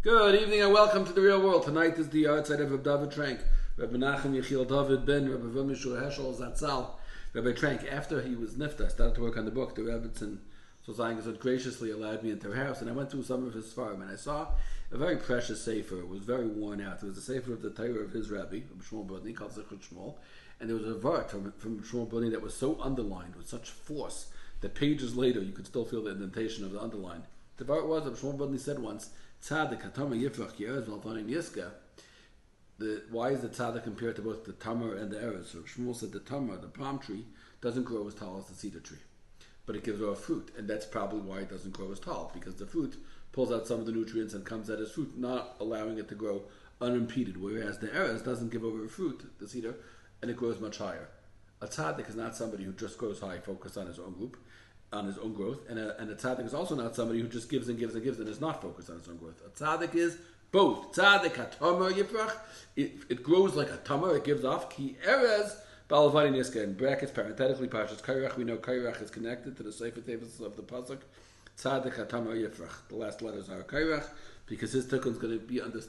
Good evening and welcome to the real world. Tonight is the outside of Rabbi David Trank, Rabbi Nachum Yechiel David Ben, Rabbi Yisroel Heschel Zatzal. Rabbi Trank, after he was nifta, started to work on the book. The Rebbitzin so graciously allowed me into her house, and I went through some of his farm, and I saw a very precious sefer. It was very worn out. It was the sefer of the Torah of his Rabbi, Rabbi Shmuel Budni, called Zichud Shmuel, and there was a vart from Shmuel Budni that was so underlined with such force that pages later you could still feel the indentation of the underline. The vart was, Rabbi Shmuel Budni said once, Tzadik hatama yifrach yeres v'alvanim yiska. Why is the tzaddik compared to both the tamar and the eres? So Shmuel said the tamar, the palm tree, doesn't grow as tall as the cedar tree, but it gives off fruit, and that's probably why it doesn't grow as tall, because the fruit pulls out some of the nutrients and comes out as fruit, not allowing it to grow unimpeded. Whereas the eres doesn't give over fruit, the cedar, and it grows much higher. A tzaddik is not somebody who just grows high, focused on his own group, on his own growth, and a tzaddik is also not somebody who just gives and gives and gives and is not focused on his own growth. A tzaddik is both. Tzaddik hatamar yifrach, it grows like a tamar, it gives off. Ki erez ba'alvani niska, in brackets, parenthetically, Parshas Kairach, we know Kairach is connected to the Sefer Tevis of the Pasuk. Tzaddik hatamar yifrach. The last letters are Kairach, because his tikkun is going to be Kairach's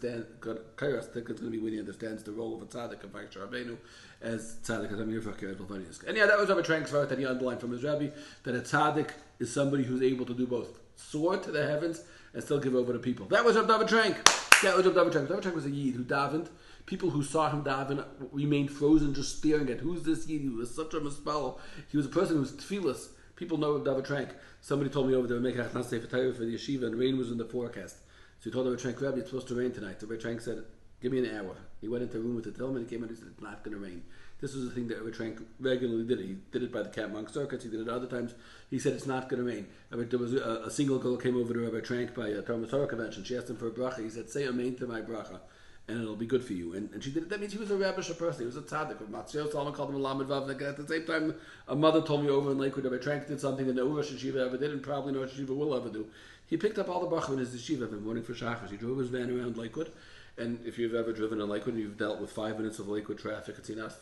tikkun is going to be when he understands the role of a tzaddik of Vaishar Rabbeinu as tzaddik hatamar yifrach kerez ba'alvani niska. And yeah, that was Rabbi Trank's vart that he underlined from his Rabbi, that a tzaddik is somebody who's able to do both, soar to the heavens and still give over to people. That was Rabbi David Trank. That was Rabbi David Trank. David Trank was a Yid who davened. People who saw him daven remained frozen, just staring at who's this Yid. He was such a mispal. He was a person who was tefillas. People know Rabbi David Trank. Somebody told me over there, make a Achnaz Sefer Torah for the yeshiva, and rain was in the forecast. So he told Rabbi Trank, Rabbi, it's supposed to rain tonight. So Rabbi Trank said, give me an hour. He went into a room with the Tillman, and he came out and he said, it's not going to rain. This was the thing that Rabbi Trank regularly did. He did it by the Camp Monk circuits. He did it other times. He said it's not going to rain. There was a single girl came over to Rabbi Trank by a Talmud Torah convention. She asked him for a bracha. He said, say amen to my bracha, and it'll be good for you. And she did it. That means he was a rabbish person. He was a tzaddik. Matzio Solomon called him a lamed vav. At the same time, a mother told me over in Lakewood, Rabbi Trank did something that no Rosh Yeshiva ever did, and probably no Rosh Yeshiva will ever do. He picked up all the bracha in his yeshiva every morning for shachas. He drove his van around Lakewood. And if you've ever driven in Lakewood and you've dealt with 5 minutes of Lakewood traffic, it's enough,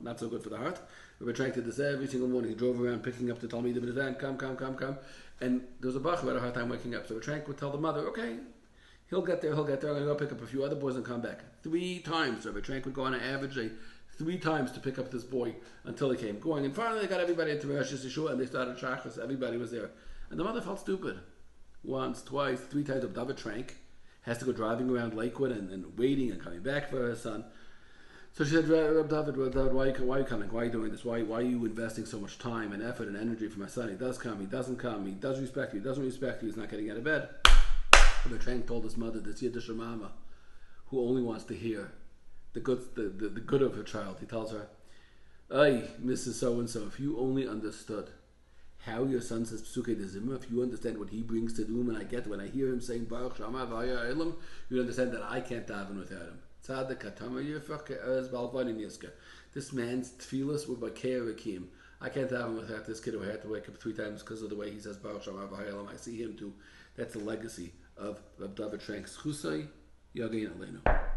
not so good for the heart. Rabbi Trank did this every single morning. He drove around picking up the Talmidim in his van, come. And there was a bach who had a hard time waking up. So Rabbi Trank would tell the mother, okay, he'll get there, I'm going to go pick up a few other boys and come back. 3 times. Rabbi Trank would go on an average day 3 times to pick up this boy until he came. Going, and finally they got everybody into Rosh Yeshiva and they started shachas. Everybody was there. And the mother felt stupid. Once, twice, 3 times. Rabbi David Trank has to go driving around Lakewood and waiting and coming back for her son. So she said, Rabbi David, why are you coming? Why are you doing this? Why are you investing so much time and effort and energy for my son? He does come, he doesn't come, he does respect you, he doesn't respect you, he's not getting out of bed. Rabbi Trank told his mother, this Yiddish mama, who only wants to hear the good of her child. He tells her, "Ay, Mrs. So-and-so, if you only understood how your son says Psukei de Zimra, if you understand what he brings to the room, and when I hear him saying Baruch Shama V'Haya Elam, you understand that I can't daven without him. Tzaddik hatamar yifrach ke'erez ba'alvani niska. This man's tefillas were by Ke'erakim. I can't daven without this kid who had to wake up 3 times because of the way he says Baruch Shama V'Haya Elam. I see him too. That's the legacy of Rabbi David Trank's Chusay Yagayin Aleinu."